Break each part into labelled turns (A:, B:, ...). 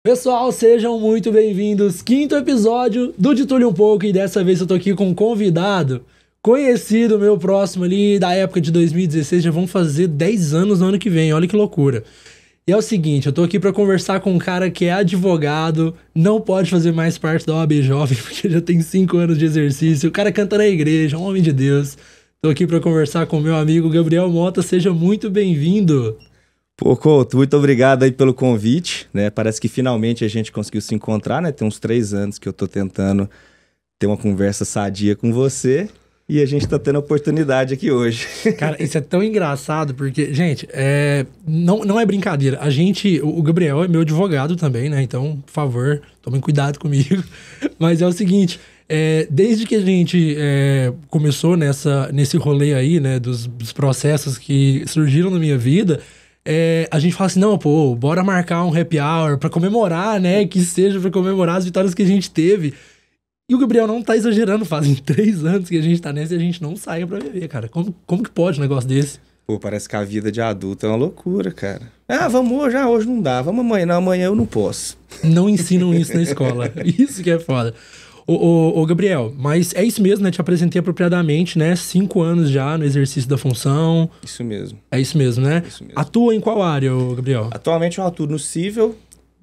A: Pessoal, sejam muito bem-vindos. Quinto episódio do De Tudo Um Pouco, e dessa vez eu tô aqui com um convidado conhecido, meu próximo ali, da época de 2016. Já vão fazer 10 anos no ano que vem, olha que loucura. E é o seguinte, eu tô aqui pra conversar com um cara que é advogado, não pode fazer mais parte da OAB Jovem, porque já tem 5 anos de exercício. O cara canta na igreja, um homem de Deus. Tô aqui pra conversar com o meu amigo Gabriel Mota, seja muito bem-vindo.
B: Pô, Couto, muito obrigado aí pelo convite, né? Parece que finalmente a gente conseguiu se encontrar, né? Tem uns 3 anos que eu tô tentando ter uma conversa sadia com você e a gente tá tendo a oportunidade aqui hoje.
A: Cara, isso é tão engraçado porque, gente, não é brincadeira. O Gabriel é meu advogado também, né? Então, por favor, tomem cuidado comigo. Mas é o seguinte, desde que a gente começou nesse rolê aí, né? Dos processos que surgiram na minha vida... a gente fala assim, não, pô, bora marcar um happy hour pra comemorar, né? Que seja pra comemorar as vitórias que a gente teve. E o Gabriel não tá exagerando, fazem 3 anos que a gente tá nessa e a gente não sai pra beber, cara. Como que pode um negócio desse?
B: Pô, parece que a vida de adulto é uma loucura, cara. Ah, vamos hoje, hoje não dá, vamos amanhã, não, amanhã eu não posso.
A: Não ensinam isso na escola, isso que é foda. Ô, Gabriel, mas é isso mesmo, né? Te apresentei apropriadamente, né? 5 anos já no exercício da função.
B: Isso mesmo.
A: É isso mesmo, né?
B: Isso mesmo.
A: Atua em qual área, ô, Gabriel?
B: Atualmente eu atuo no civil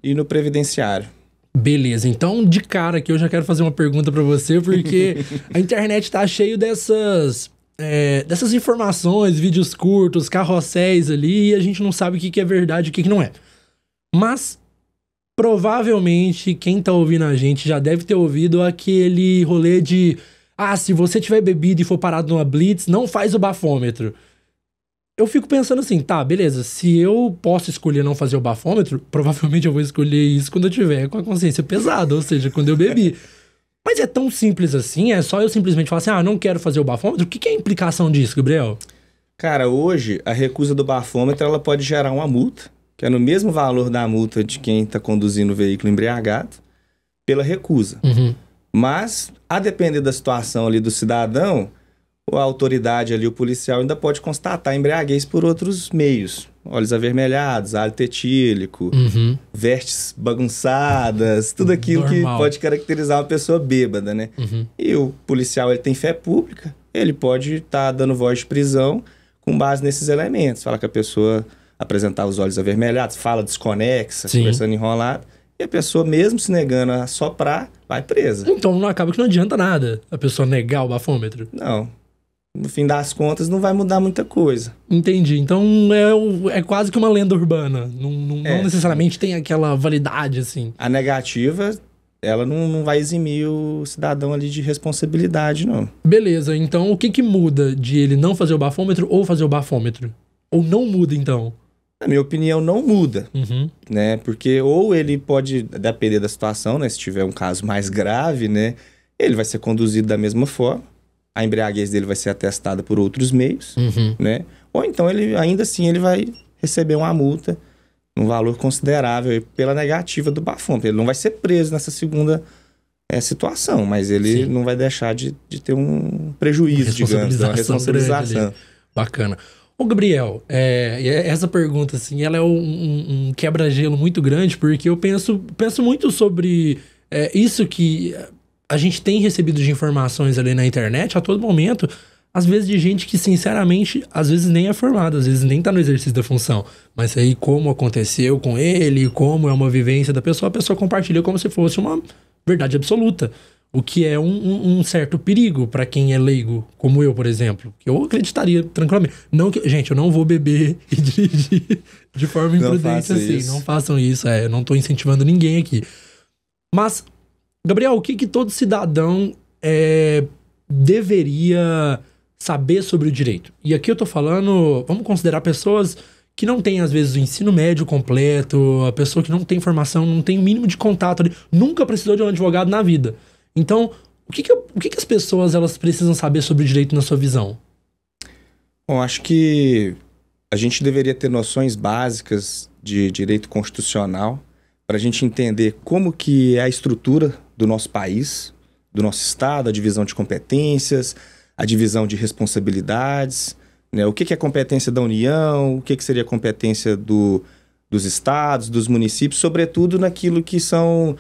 B: e no previdenciário.
A: Beleza, então de cara aqui eu já quero fazer uma pergunta pra você, porque a internet tá cheio dessas informações, vídeos curtos, carrosséis ali, e a gente não sabe o que é verdade e o que não é. Mas... provavelmente, quem tá ouvindo a gente já deve ter ouvido aquele rolê de... se você tiver bebido e for parado numa blitz, não faz o bafômetro. Eu fico pensando assim, tá, beleza, se eu posso escolher não fazer o bafômetro, provavelmente eu vou escolher isso quando eu tiver com a consciência pesada, ou seja, quando eu bebi. Mas é tão simples assim? É só eu simplesmente falar assim, não quero fazer o bafômetro? O que é a implicação disso, Gabriel?
B: Cara, hoje a recusa do bafômetro ela pode gerar uma multa, que é no mesmo valor da multa de quem está conduzindo o veículo embriagado, pela recusa.
A: Uhum.
B: Mas, a depender da situação ali do cidadão, a autoridade ali, o policial, ainda pode constatar a embriaguez por outros meios. Olhos avermelhados, hálito etílico, vestes bagunçadas, tudo aquilo
A: Normal.
B: que pode caracterizar uma pessoa bêbada, né?
A: Uhum.
B: E o policial, ele tem fé pública, ele pode estar dando voz de prisão com base nesses elementos. Fala que a pessoa... apresentar os olhos avermelhados, fala desconexa,
A: Sim.
B: conversando enrolado, e a pessoa, mesmo se negando a soprar, vai presa.
A: Então não acaba que não adianta nada a pessoa negar o bafômetro.
B: Não. No fim das contas, não vai mudar muita coisa.
A: Entendi. Então é quase que uma lenda urbana. Não necessariamente tem aquela validade, assim.
B: A negativa, ela não vai eximir o cidadão ali de responsabilidade, não.
A: Beleza, então o que muda de ele não fazer o bafômetro ou fazer o bafômetro? Ou não muda, então?
B: Na minha opinião, não muda, né? Porque ou ele pode, depender da situação, né? Se tiver um caso mais grave, né? Ele vai ser conduzido da mesma forma. A embriaguez dele vai ser atestada por outros meios, né? Ou então, ele ainda assim, ele vai receber uma multa, um valor considerável pela negativa do bafômetro. Ele não vai ser preso nessa segunda situação, mas ele não vai deixar de ter um prejuízo, digamos, uma responsabilização.
A: Bacana. Ô, Gabriel, essa pergunta, assim, ela é um quebra-gelo muito grande, porque eu penso muito sobre isso que a gente tem recebido de informações ali na internet a todo momento, às vezes de gente que, sinceramente, às vezes nem é formada, às vezes nem tá no exercício da função, mas aí como aconteceu com ele, como é uma vivência da pessoa, a pessoa compartilha como se fosse uma verdade absoluta. O que é um certo perigo para quem é leigo, como eu, por exemplo. Que eu acreditaria tranquilamente. Gente, eu não vou beber e dirigir de forma imprudente assim.
B: Isso.
A: Não façam isso. Eu não tô incentivando ninguém aqui. Mas, Gabriel, o que todo cidadão deveria saber sobre o direito? E aqui eu tô falando, vamos considerar pessoas que não têm, às vezes, o ensino médio completo, a pessoa que não tem formação, não tem o mínimo de contato ali, nunca precisou de um advogado na vida. Então, o que as pessoas elas precisam saber sobre o direito na sua visão?
B: Bom, acho que a gente deveria ter noções básicas de direito constitucional para a gente entender como que é a estrutura do nosso país, do nosso estado, a divisão de competências, a divisão de responsabilidades, né? O que é competência da União, o que seria competência do dos estados, dos municípios, sobretudo naquilo que são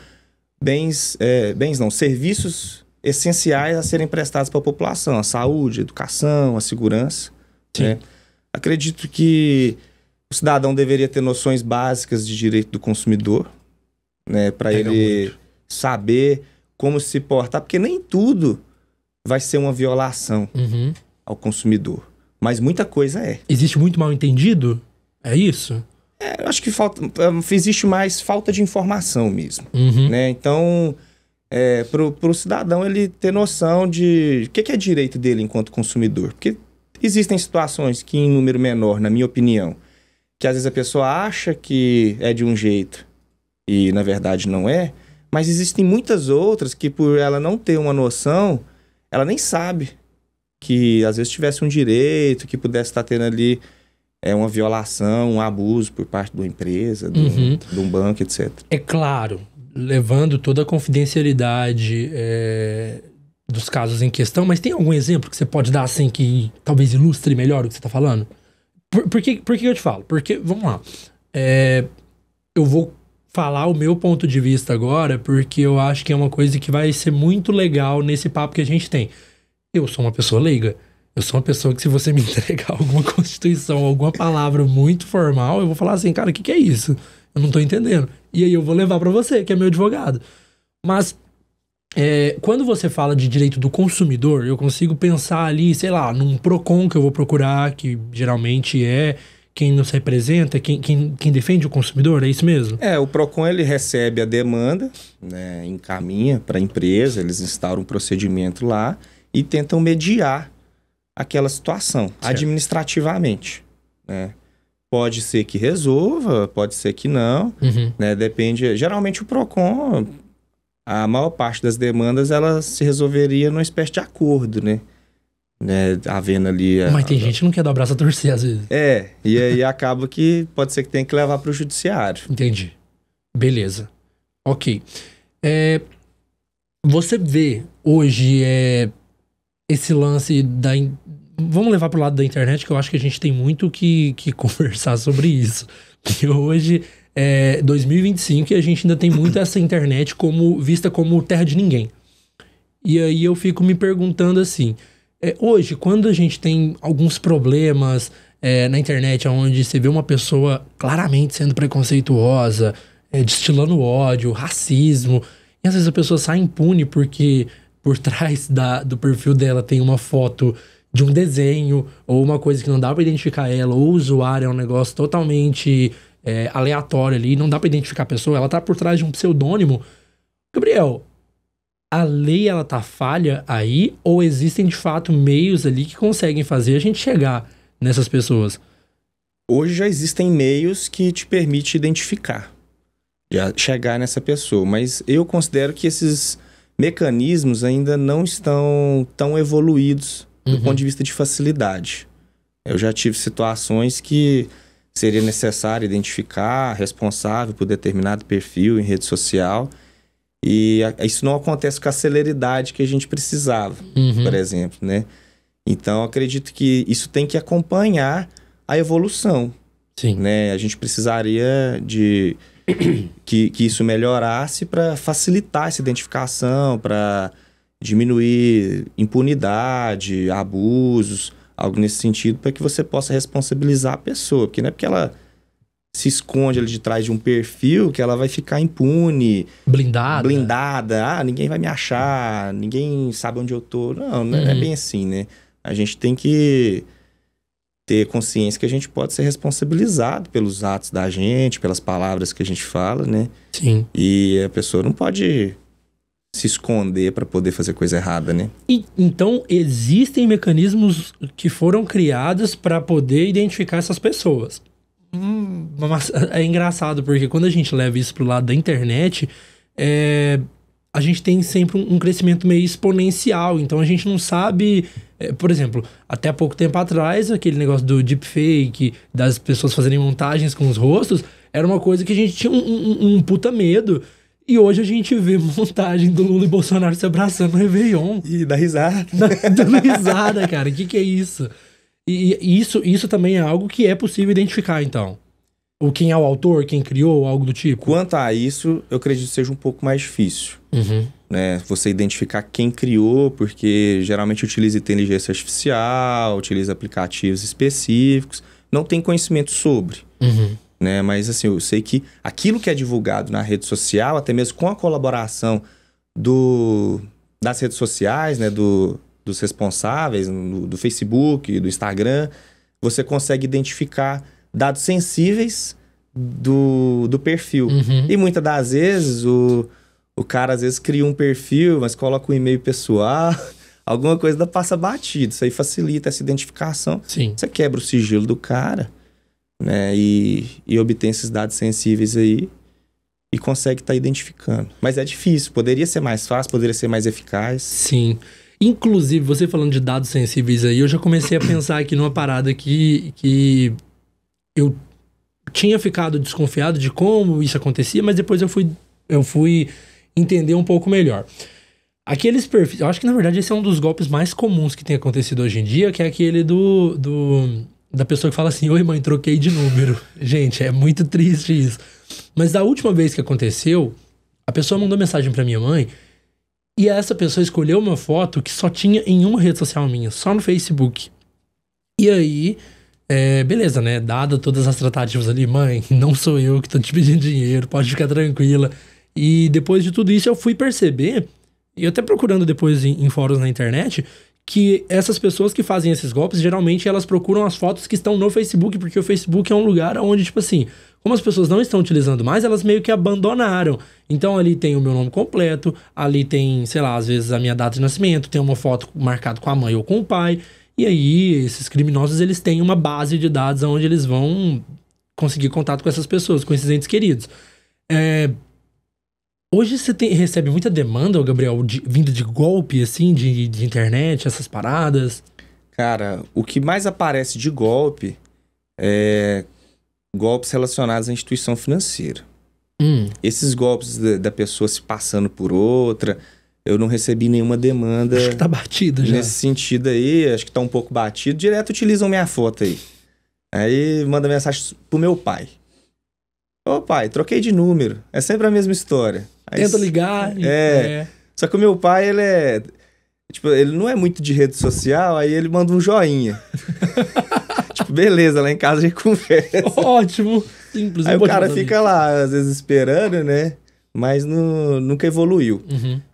B: serviços essenciais a serem prestados para a população, a saúde, a educação, a segurança. Né? Acredito que o cidadão deveria ter noções básicas de direito do consumidor, né, para ele saber como se portar, porque nem tudo vai ser uma violação ao consumidor, mas muita coisa é. Existe muito mal entendido? É isso? Eu acho que existe mais falta de informação mesmo. Né? Então, para o cidadão ele ter noção de o que é direito dele enquanto consumidor. Porque existem situações que, em número menor, na minha opinião, que às vezes a pessoa acha que é de um jeito e, na verdade, não é. Mas existem muitas outras que, por ela não ter uma noção, ela nem sabe que, às vezes, tivesse um direito, que pudesse estar tendo ali uma violação, um abuso por parte de uma empresa, de um banco, etc. É claro, levando toda a confidencialidade dos casos em questão, mas tem algum exemplo que você pode dar, assim, que talvez ilustre melhor o que você está falando? Por que eu te falo? Porque, vamos lá, eu vou falar o meu ponto de vista agora, porque eu acho que é uma coisa que vai ser muito legal nesse papo que a gente tem. Eu sou uma pessoa leiga. Eu sou uma pessoa que, se você me entregar alguma constituição, alguma palavra muito formal, eu vou falar assim, cara, o que é isso? Eu não tô entendendo. E aí eu vou levar pra você, que é meu advogado. Mas, quando você fala de direito do consumidor, eu consigo pensar ali, sei lá, num PROCON que eu vou procurar, que geralmente é quem nos representa, quem defende o consumidor, é isso mesmo? O PROCON, ele recebe a demanda, né, encaminha para a empresa, eles instauram um procedimento lá e tentam mediar aquela situação, administrativamente, né? Pode ser que resolva, pode ser que não, né? Depende. Geralmente o PROCON, a maior parte das demandas, ela se resolveria numa espécie de acordo, né? Havendo ali... Mas tem gente que não quer dar o braço a torcer, às vezes. E aí acaba que pode ser que tenha que levar para o judiciário. Entendi. Beleza. Ok. Você vê hoje esse lance da... Vamos levar pro lado da internet, que eu acho que a gente tem muito que conversar sobre isso. Porque hoje é 2025 e a gente ainda tem muito essa internet vista como terra de ninguém. E aí eu fico me perguntando assim, hoje, quando a gente tem alguns problemas na internet, onde você vê uma pessoa claramente sendo preconceituosa, destilando ódio, racismo, e às vezes a pessoa sai impune porque por trás do perfil dela tem uma foto de um desenho, ou uma coisa que não dá pra identificar ela, ou o usuário é um negócio totalmente aleatório ali, não dá pra identificar a pessoa, ela tá por trás de um pseudônimo. Gabriel, a lei, ela tá falha aí, ou existem de fato meios ali que conseguem fazer a gente chegar nessas pessoas? Hoje já existem meios que te permitem identificar, chegar nessa pessoa, mas eu considero que esses mecanismos ainda não estão tão evoluídos do ponto de vista de facilidade. Eu já tive situações que seria necessário identificar responsável por determinado perfil em rede social, e isso não acontece com a celeridade que a gente precisava, por exemplo, né? Então, acredito que isso tem que acompanhar a evolução. Sim. Né? A gente precisaria de que isso melhorasse para facilitar essa identificação, para diminuir impunidade, abusos, algo nesse sentido, para que você possa responsabilizar a pessoa. Porque não é porque ela se esconde ali de trás de um perfil que ela vai ficar impune. Blindada. Ninguém vai me achar, ninguém sabe onde eu tô. Não é bem assim, né? A gente tem que ter consciência que a gente pode ser responsabilizado pelos atos da gente, pelas palavras que a gente fala, né? Sim. E a pessoa não pode se esconder para poder fazer coisa errada, né? Então, existem mecanismos que foram criados para poder identificar essas pessoas. Mas é engraçado, porque quando a gente leva isso pro lado da internet, a gente tem sempre um crescimento meio exponencial. Então, a gente não sabe... por exemplo, até há pouco tempo atrás, aquele negócio do deepfake, das pessoas fazerem montagens com os rostos, era uma coisa que a gente tinha um puta medo. E hoje a gente vê montagem do Lula e Bolsonaro se abraçando no Réveillon. E dá risada. Dando risada, cara. O que é isso? E isso também é algo que é possível identificar, então.
A: Ou quem é o autor, quem criou, algo do tipo?
B: Quanto a isso, eu acredito que seja um pouco mais difícil. Né? Você identificar quem criou, porque geralmente utiliza inteligência artificial, utiliza aplicativos específicos, não tem conhecimento sobre. Né? Mas assim, eu sei que aquilo que é divulgado na rede social, até mesmo com a colaboração das redes sociais, né? Dos responsáveis, do Facebook, do Instagram, você consegue identificar dados sensíveis do perfil. E muitas das vezes o cara às vezes cria um perfil, mas coloca um e-mail pessoal, alguma coisa passa batido. Isso aí facilita essa identificação.
A: Sim.
B: Você quebra o sigilo do cara, né? E obtém esses dados sensíveis aí e consegue estar identificando. Mas é difícil. Poderia ser mais fácil, poderia ser mais eficaz.
A: Sim. Inclusive, você falando de dados sensíveis aí, eu já comecei a pensar aqui numa parada que eu tinha ficado desconfiado de como isso acontecia, mas depois eu fui entender um pouco melhor. Aqueles perfis... Eu acho que, na verdade, esse é um dos golpes mais comuns que tem acontecido hoje em dia, que é aquele da pessoa que fala assim, oi, mãe, troquei de número. Gente, é muito triste isso. Mas da última vez que aconteceu, a pessoa mandou mensagem pra minha mãe e essa pessoa escolheu uma foto que só tinha em uma rede social minha, só no Facebook. E aí... beleza, né? Dada todas as tratativas ali, mãe, não sou eu que tô te pedindo dinheiro, pode ficar tranquila. E depois de tudo isso eu fui perceber, e até procurando depois em fóruns na internet, que essas pessoas que fazem esses golpes, geralmente elas procuram as fotos que estão no Facebook, porque o Facebook é um lugar onde, tipo assim, como as pessoas não estão utilizando mais, elas meio que abandonaram. Então ali tem o meu nome completo, ali tem, sei lá, às vezes a minha data de nascimento, tem uma foto marcada com a mãe ou com o pai. E aí, esses criminosos, eles têm uma base de dados onde eles vão conseguir contato com essas pessoas, com esses entes queridos. Hoje você recebe muita demanda, Gabriel, vinda de golpe, assim, de internet, essas paradas?
B: Cara, o que mais aparece de golpe é golpes relacionados à instituição financeira. Esses golpes da pessoa se passando por outra... Eu não recebi nenhuma demanda.
A: Acho que tá batido já.
B: Nesse sentido aí, acho que tá um pouco batido. Direto utilizam minha foto aí. Aí manda mensagem pro meu pai. Ô pai, troquei de número. É sempre a mesma história. Aí,
A: tenta ligar.
B: Só que o meu pai, ele é... Tipo, ele não é muito de rede social, aí ele manda um joinha. Tipo, beleza, lá em casa a gente conversa.
A: Ótimo. Simples.
B: Aí o cara fica lá, às vezes esperando, né? Mas nunca evoluiu.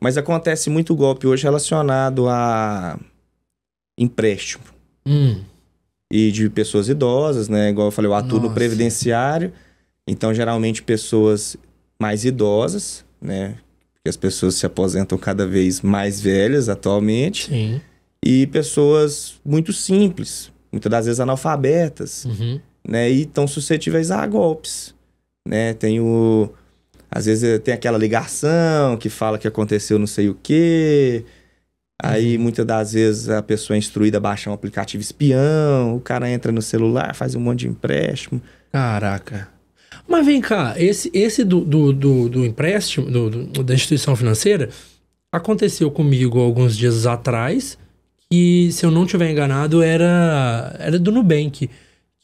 B: Mas acontece muito golpe hoje relacionado a empréstimo. E de pessoas idosas, né? Igual eu falei, eu atuo no previdenciário. Então, geralmente, pessoas mais idosas, né? Porque as pessoas se aposentam cada vez mais velhas atualmente.
A: Sim.
B: E pessoas muito simples, muitas das vezes analfabetas, né? E estão suscetíveis a golpes, né? Às vezes tem aquela ligação que fala que aconteceu não sei o quê. Aí, muitas das vezes, a pessoa é instruída a baixar um aplicativo espião. O cara entra no celular, faz um monte de empréstimo.
A: Caraca. Mas vem cá, esse do empréstimo, da instituição financeira, aconteceu comigo alguns dias atrás. E, se eu não estiver enganado, era do Nubank.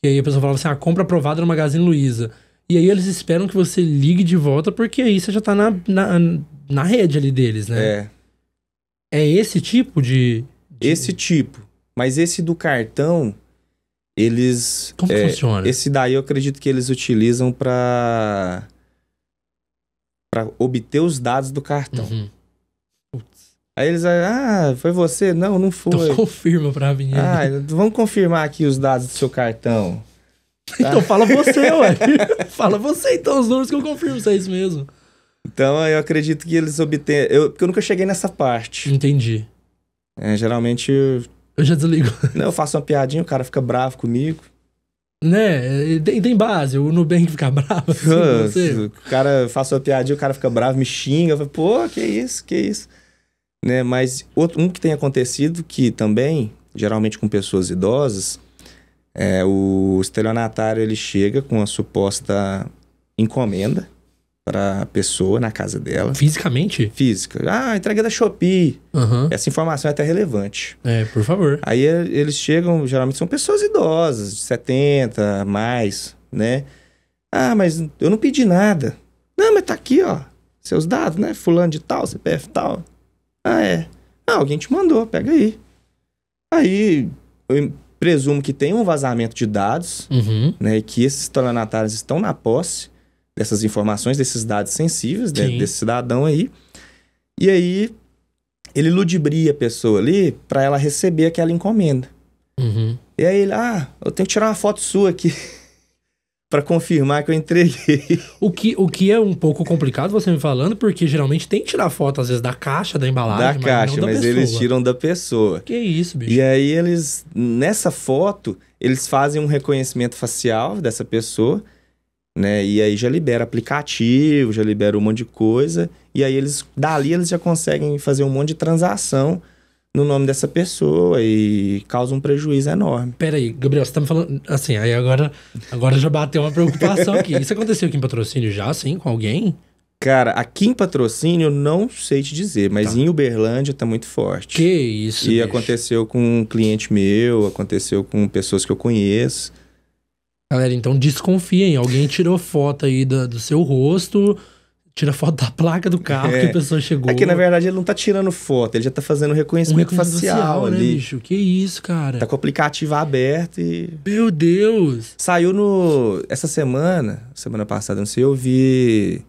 A: E aí a pessoa falava assim, compra aprovada no Magazine Luiza. E aí eles esperam que você ligue de volta, porque aí você já tá na rede ali deles, né? É esse tipo de...
B: Esse tipo. Mas esse do cartão, eles...
A: Como funciona?
B: Esse daí eu acredito que eles utilizam para obter os dados do cartão. Aí eles... foi você? Não foi.
A: Então confirma pra mim.
B: Vamos confirmar aqui os dados do seu cartão.
A: Então fala você, ué. Fala você, então, os números que eu confirmo se é isso mesmo.
B: Então, eu acredito que eles obtêm... Porque eu nunca cheguei nessa parte.
A: Entendi.
B: Geralmente...
A: Eu já desligo.
B: Eu faço uma piadinha, o cara fica bravo comigo.
A: Né? Tem base, o Nubank fica bravo assim com você.
B: O cara faz uma piadinha, o cara fica bravo, me xinga. Eu falo, pô, que isso? Né? Mas um que tem acontecido, que também, geralmente com pessoas idosas... o estelionatário, ele chega com a suposta encomenda para a pessoa na casa dela.
A: Fisicamente?
B: Física. Entrega da Shopee. Essa informação é até relevante.
A: Por favor.
B: Aí eles chegam, geralmente são pessoas idosas, de 70, mais, né? Ah, mas eu não pedi nada. Não, mas tá aqui, ó. Seus dados, né? Fulano de tal, CPF tal. Ah, é. Ah, alguém te mandou, pega aí. Aí, eu presumo que tem um vazamento de dados, né? E que esses estelionatários estão na posse dessas informações, desses dados sensíveis, né, desse cidadão aí. E aí, ele ludibria a pessoa ali para ela receber aquela encomenda. E aí ele, eu tenho que tirar uma foto sua aqui para confirmar que eu entreguei.
A: O que é um pouco complicado você me falando, porque geralmente tem que tirar foto, às vezes, da caixa, da embalagem,
B: da caixa, mas eles tiram da pessoa.
A: Que isso, bicho.
B: E aí eles, nessa foto, eles fazem um reconhecimento facial dessa pessoa, né? E aí já libera aplicativo, já libera um monte de coisa. E aí dali eles já conseguem fazer um monte de transação no nome dessa pessoa e causa um prejuízo enorme.
A: Pera aí, Gabriel, você tá me falando assim, aí agora já bateu uma preocupação aqui. Isso aconteceu aqui em Patrocínio já, assim, com alguém?
B: Cara, aqui em Patrocínio eu não sei te dizer, mas em Uberlândia tá muito forte.
A: Que isso,
B: E
A: bicho.
B: aconteceu com um cliente meu, aconteceu com pessoas que eu conheço.
A: Galera, então desconfiem, alguém tirou foto aí do seu rosto, tira foto da placa do carro que a pessoa chegou.
B: É que, na verdade, ele não tá tirando foto, ele já tá fazendo reconhecimento facial ali.
A: Né, bicho? Que isso, cara?
B: Tá com o aplicativo aberto e...
A: Meu Deus!
B: Saiu essa semana passada, não sei, eu vi...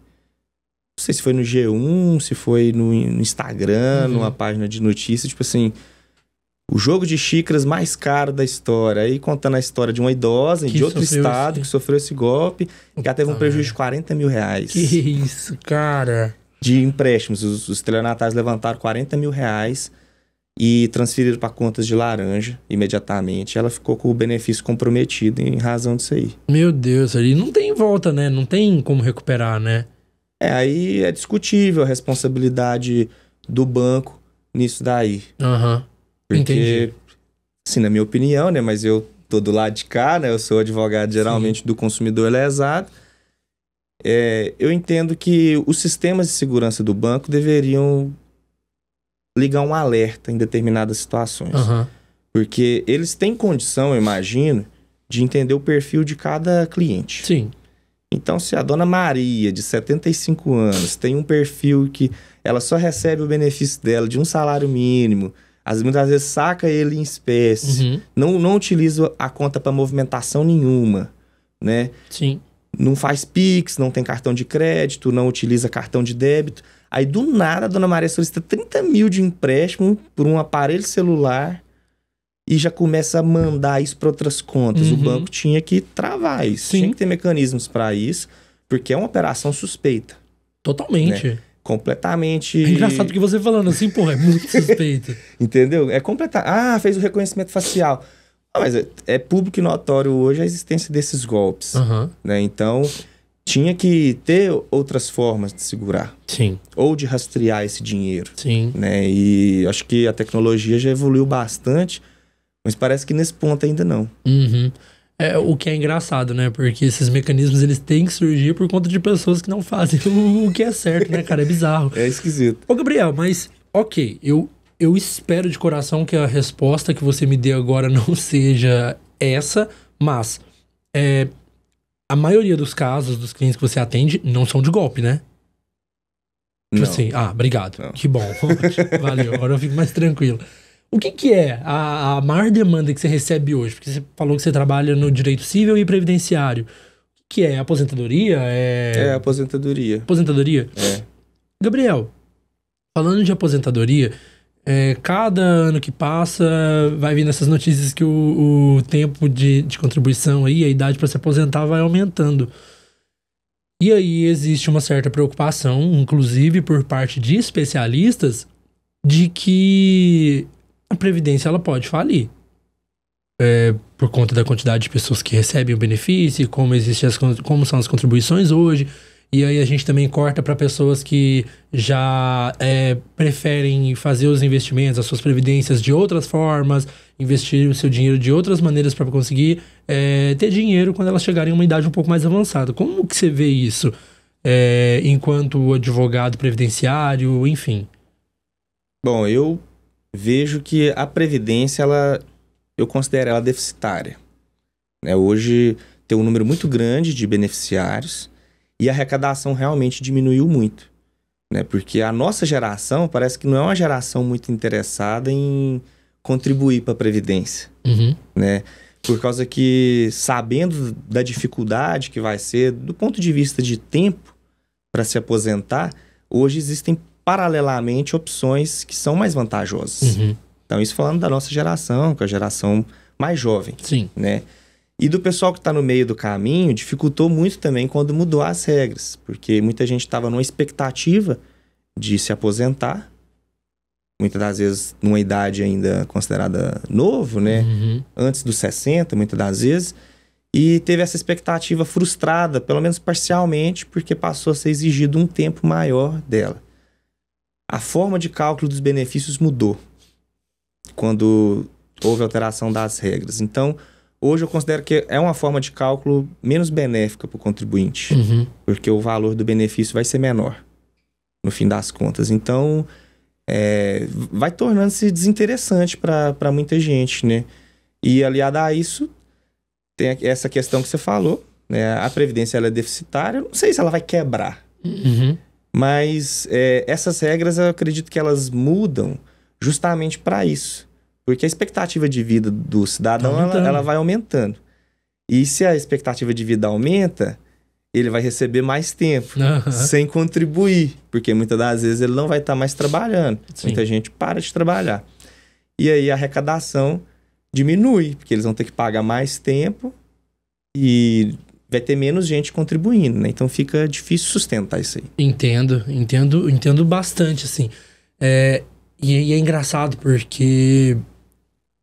B: Não sei se foi no G1, se foi no Instagram, numa página de notícias, tipo assim... O jogo de xícaras mais caro da história. Aí contando a história de uma idosa de outro estado que sofreu esse golpe. Que ela teve um prejuízo de 40 mil reais.
A: Que isso, cara?
B: De empréstimos. Os estelionatários levantaram 40 mil reais e transferiram para contas de laranja imediatamente. Ela ficou com o benefício comprometido em razão disso aí.
A: Meu Deus, ali não tem volta, né? Não tem como recuperar, né?
B: Aí é discutível a responsabilidade do banco nisso daí. Porque,
A: entendi.
B: assim, na minha opinião, né? Mas eu tô do lado de cá, né? Eu sou advogado, geralmente, do consumidor lesado. Eu entendo que os sistemas de segurança do banco deveriam ligar um alerta em determinadas situações. Porque eles têm condição, eu imagino, de entender o perfil de cada cliente.
A: Sim.
B: Então, se a dona Maria, de 75 anos, tem um perfil que ela só recebe o benefício dela de um salário mínimo... Muitas vezes saca ele em espécie, não utiliza a conta para movimentação nenhuma, né?
A: Sim.
B: Não faz Pix, não tem cartão de crédito, não utiliza cartão de débito. Aí, do nada, a dona Maria solicita 30 mil de empréstimo por um aparelho celular e já começa a mandar isso para outras contas. O banco tinha que travar isso, tinha que ter mecanismos para isso, porque é uma operação suspeita.
A: Totalmente.
B: Né? Completamente...
A: É engraçado que você falando assim, porra, é muito suspeito.
B: Entendeu? É completamente... fez o reconhecimento facial. Mas é público e notório hoje a existência desses golpes. Né? Então, tinha que ter outras formas de segurar.
A: Sim.
B: Ou de rastrear esse dinheiro.
A: Sim.
B: Né? E acho que a tecnologia já evoluiu bastante, mas parece que nesse ponto ainda não.
A: O que é engraçado, né? Porque esses mecanismos, eles têm que surgir por conta de pessoas que não fazem o que é certo, né, cara? É bizarro.
B: É esquisito.
A: Ô, Gabriel, mas, ok, eu espero de coração que a resposta que você me dê agora não seja essa, mas a maioria dos casos dos clientes que você atende não são de golpe, né? Tipo assim, obrigado. Não. Que bom. Valeu, agora eu fico mais tranquilo. O que é a maior demanda que você recebe hoje? Porque você falou que você trabalha no direito civil e previdenciário. O que é? Aposentadoria?
B: Aposentadoria.
A: Aposentadoria? Gabriel, falando de aposentadoria, cada ano que passa vai vindo essas notícias que o tempo de contribuição aí, a idade para se aposentar vai aumentando. E aí existe uma certa preocupação, inclusive por parte de especialistas, de que a Previdência ela pode falir. Por conta da quantidade de pessoas que recebem o benefício, como são as contribuições hoje. E aí a gente também corta para pessoas que já preferem fazer os investimentos, as suas previdências de outras formas, investir o seu dinheiro de outras maneiras para conseguir ter dinheiro quando elas chegarem a uma idade um pouco mais avançada. Como que você vê isso enquanto advogado previdenciário, enfim?
B: Bom, eu vejo que a Previdência, eu considero ela deficitária. Hoje ter um número muito grande de beneficiários e a arrecadação realmente diminuiu muito, né? Porque a nossa geração parece que não é uma geração muito interessada em contribuir para a Previdência, né? Por causa que, sabendo da dificuldade que vai ser, do ponto de vista de tempo para se aposentar, hoje existem paralelamente opções que são mais vantajosas. Então, isso falando da nossa geração, que é a geração mais jovem.
A: Sim.
B: Né? E do pessoal que está no meio do caminho, dificultou muito também quando mudou as regras, porque muita gente estava numa expectativa de se aposentar, muitas das vezes numa idade ainda considerada novo, né? Antes dos 60, muitas das vezes, e teve essa expectativa frustrada, pelo menos parcialmente, porque passou a ser exigido um tempo maior dela. A forma de cálculo dos benefícios mudou quando houve alteração das regras. Então, hoje eu considero que é uma forma de cálculo menos benéfica para o contribuinte, porque o valor do benefício vai ser menor, no fim das contas. Então, vai tornando-se desinteressante para muita gente, né? E aliado a isso, tem essa questão que você falou, né? A Previdência ela é deficitária, eu não sei se ela vai quebrar. Mas essas regras eu acredito que elas mudam justamente para isso. Porque a expectativa de vida do cidadão ela vai aumentando. E se a expectativa de vida aumenta, ele vai receber mais tempo sem contribuir. Porque muitas das vezes ele não vai estar mais trabalhando. Sim. Muita gente para de trabalhar. E aí a arrecadação diminui, porque eles vão ter que pagar mais tempo e vai ter menos gente contribuindo, né? Então fica difícil sustentar isso aí.
A: Entendo bastante, assim. E é engraçado porque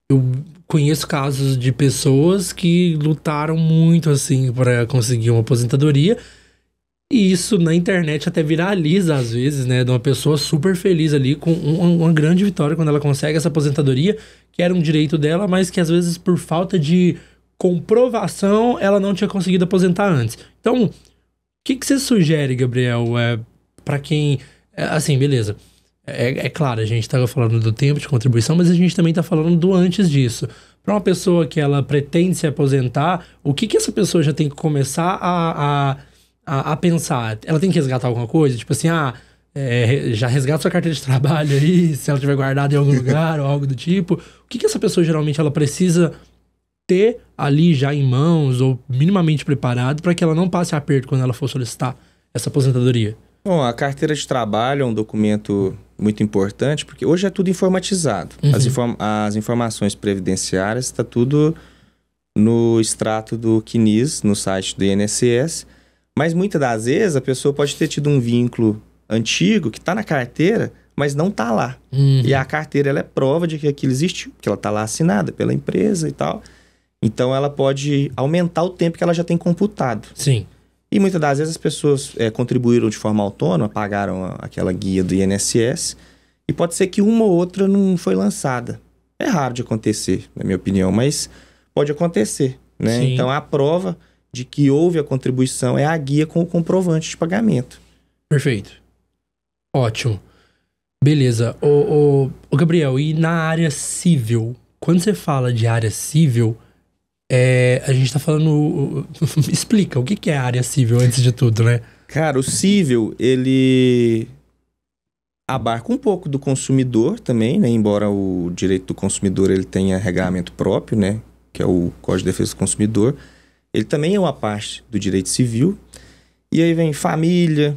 A: eu conheço casos de pessoas que lutaram muito, assim, para conseguir uma aposentadoria. E isso na internet até viraliza às vezes, né? De uma pessoa super feliz ali com uma grande vitória quando ela consegue essa aposentadoria, que era um direito dela, mas que às vezes por falta de comprovação ela não tinha conseguido aposentar antes. Então, o que você sugere, Gabriel, para quem... assim, beleza. É claro, a gente tá falando do tempo de contribuição, mas a gente também tá falando do antes disso. Para uma pessoa que ela pretende se aposentar, o que essa pessoa já tem que começar a pensar? Ela tem que resgatar alguma coisa? Tipo assim, já resgata sua carteira de trabalho aí, se ela tiver guardada em algum lugar ou algo do tipo. O que essa pessoa geralmente ela precisa ter ali já em mãos ou minimamente preparado para que ela não passe aperto quando ela for solicitar essa aposentadoria?
B: Bom, a carteira de trabalho é um documento muito importante, porque hoje é tudo informatizado. As informações previdenciárias está tudo no extrato do CNIS, no site do INSS, mas muitas das vezes a pessoa pode ter tido um vínculo antigo que está na carteira, mas não está lá. E a carteira ela é prova de que aquilo existiu, porque ela está lá assinada pela empresa e tal. Então ela pode aumentar o tempo que ela já tem computado.
A: Sim.
B: E muitas das vezes as pessoas contribuíram de forma autônoma, pagaram aquela guia do INSS, e pode ser que uma ou outra não foi lançada. É raro de acontecer, na minha opinião, mas pode acontecer, né?
A: Sim.
B: Então a prova de que houve a contribuição é a guia com o comprovante de pagamento.
A: Perfeito. Ótimo. Beleza. Ô, Gabriel, e na área civil? Quando você fala de área civil... a gente tá falando... Explica, o que é a área civil antes de tudo, né?
B: Cara, o civil, ele abarca um pouco do consumidor também, né? Embora o direito do consumidor ele tenha regulamento próprio, né? Que é o Código de Defesa do Consumidor. Ele também é uma parte do direito civil. E aí vem família,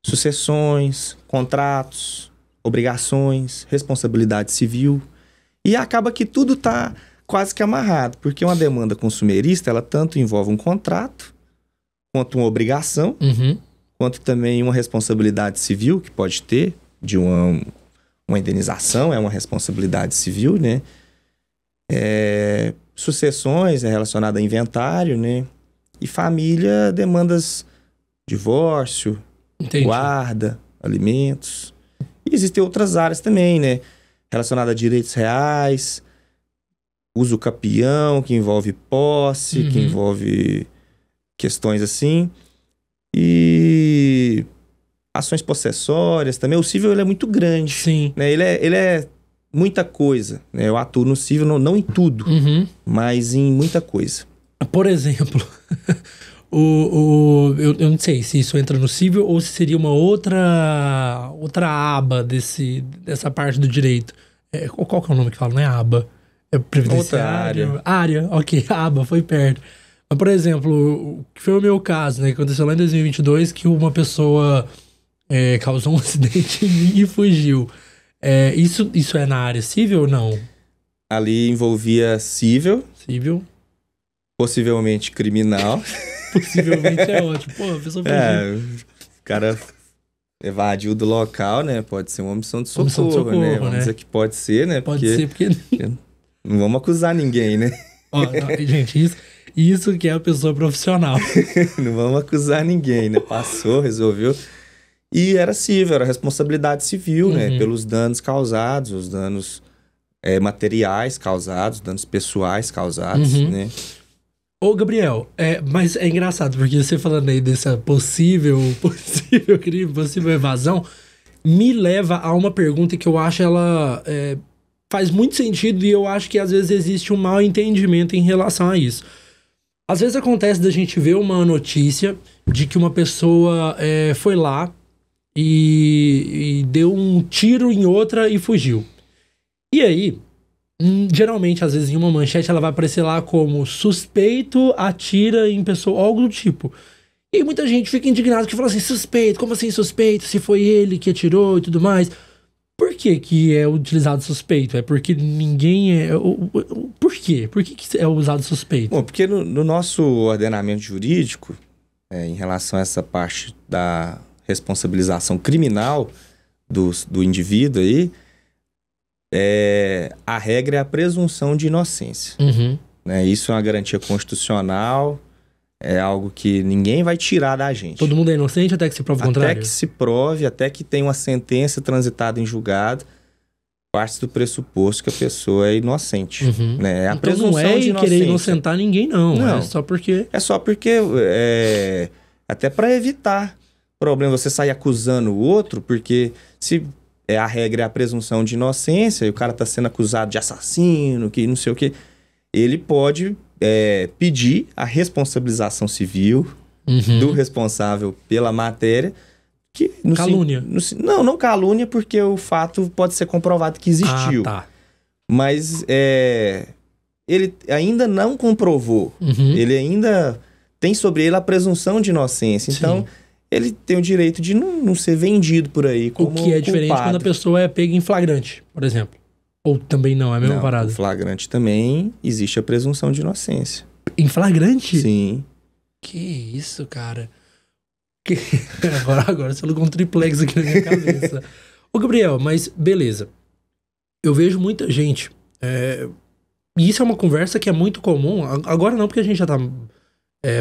B: sucessões, contratos, obrigações, responsabilidade civil. E acaba que tudo tá... quase que amarrado, porque uma demanda consumerista, ela tanto envolve um contrato, quanto uma obrigação, quanto também uma responsabilidade civil, que pode ter, de uma indenização, é uma responsabilidade civil, né? Sucessões é relacionada a inventário, né? E família, demandas divórcio, guarda, alimentos. E existem outras áreas também, né? Relacionada a direitos reais... uso capião, que envolve posse, que envolve questões assim. E ações possessórias também. O civil ele é muito grande.
A: Sim.
B: Né? Ele é muita coisa. Né? Eu atuo no civil, não em tudo, mas em muita coisa.
A: Por exemplo, Eu não sei se isso entra no civil ou se seria uma outra aba dessa parte do direito. Qual que é o nome que fala? Não é aba. É previdenciário.
B: Outra área.
A: Área, ok. Aba, foi perto. Mas, por exemplo, o que foi o meu caso, né? Que aconteceu lá em 2022, que uma pessoa causou um acidente em mim e fugiu. Isso é na área civil ou não?
B: Ali envolvia civil.
A: Civil.
B: Possivelmente criminal.
A: Possivelmente é ótimo. Pô, a pessoa fugiu.
B: O cara evadiu do local, né? Pode ser uma omissão de socorro,
A: Omissão de socorro,
B: né?
A: né?
B: Vamos dizer que pode ser, né?
A: Pode ser, porque...
B: Não vamos acusar ninguém, né?
A: Ó, gente, isso que é a pessoa profissional.
B: Não vamos acusar ninguém, né? Passou, resolveu. E era civil, era responsabilidade civil, né? Pelos danos causados, os danos materiais causados, danos pessoais causados, né?
A: Ô, Gabriel, mas é engraçado, porque você falando aí dessa possível crime, possível evasão, me leva a uma pergunta que eu acho ela faz muito sentido e eu acho que às vezes existe um mal entendimento em relação a isso. Às vezes acontece da gente ver uma notícia de que uma pessoa foi lá e deu um tiro em outra e fugiu. E aí, geralmente, às vezes, em uma manchete, ela vai aparecer lá como suspeito atira em pessoa, algo do tipo. E muita gente fica indignada que fala assim, suspeito, como assim suspeito? Se foi ele que atirou e tudo mais. Por que é utilizado suspeito? É porque ninguém Por quê? Por que é usado suspeito?
B: Bom, porque no nosso ordenamento jurídico, em relação a essa parte da responsabilização criminal do indivíduo aí, a regra é a presunção de inocência. Né? Isso é uma garantia constitucional, é algo que ninguém vai tirar da gente.
A: Todo mundo é inocente até que se prove o contrário?
B: Até que se prove, até que tenha uma sentença transitada em julgado, parte do pressuposto que a pessoa é inocente. Né? A
A: então
B: presunção
A: não é
B: de inocência.
A: querer inocentar ninguém, não.
B: Não.
A: É só porque...
B: Até para evitar problema, você sair acusando o outro, porque se a regra é a presunção de inocência e o cara tá sendo acusado de assassino, que não sei o quê, ele pode pedir a responsabilização civil do responsável pela matéria.
A: Calúnia.
B: Não calúnia, porque o fato pode ser comprovado que existiu.
A: Tá.
B: Mas ele ainda não comprovou. Ele ainda tem sobre ele a presunção de inocência. Então, ele tem o direito de não ser vendido por aí como
A: o que é diferente
B: culpado.
A: quando a pessoa é pega em flagrante, por exemplo. Ou também não, é a mesma parada?
B: Em flagrante também existe a presunção de inocência.
A: Em flagrante?
B: Sim.
A: Que isso, cara? Agora você colocou um triplex aqui na minha cabeça. Ô, Gabriel, mas beleza. Eu vejo muita gente... E isso é uma conversa que é muito comum. Agora não, porque a gente já tá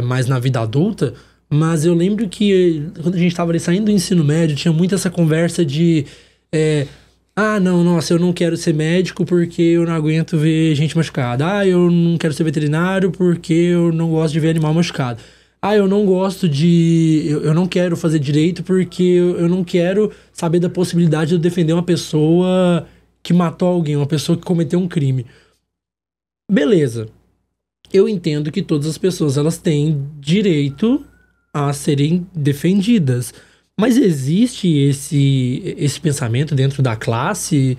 A: mais na vida adulta. Mas eu lembro que quando a gente tava ali saindo do ensino médio, tinha muito essa conversa de... nossa, eu não quero ser médico porque eu não aguento ver gente machucada. Eu não quero ser veterinário porque eu não gosto de ver animal machucado. Eu não gosto de... Eu não quero fazer direito porque eu não quero saber da possibilidade de eu defender uma pessoa que matou alguém, uma pessoa que cometeu um crime. Beleza. Eu entendo que todas as pessoas, elas têm direito a serem defendidas. Mas existe esse pensamento dentro da classe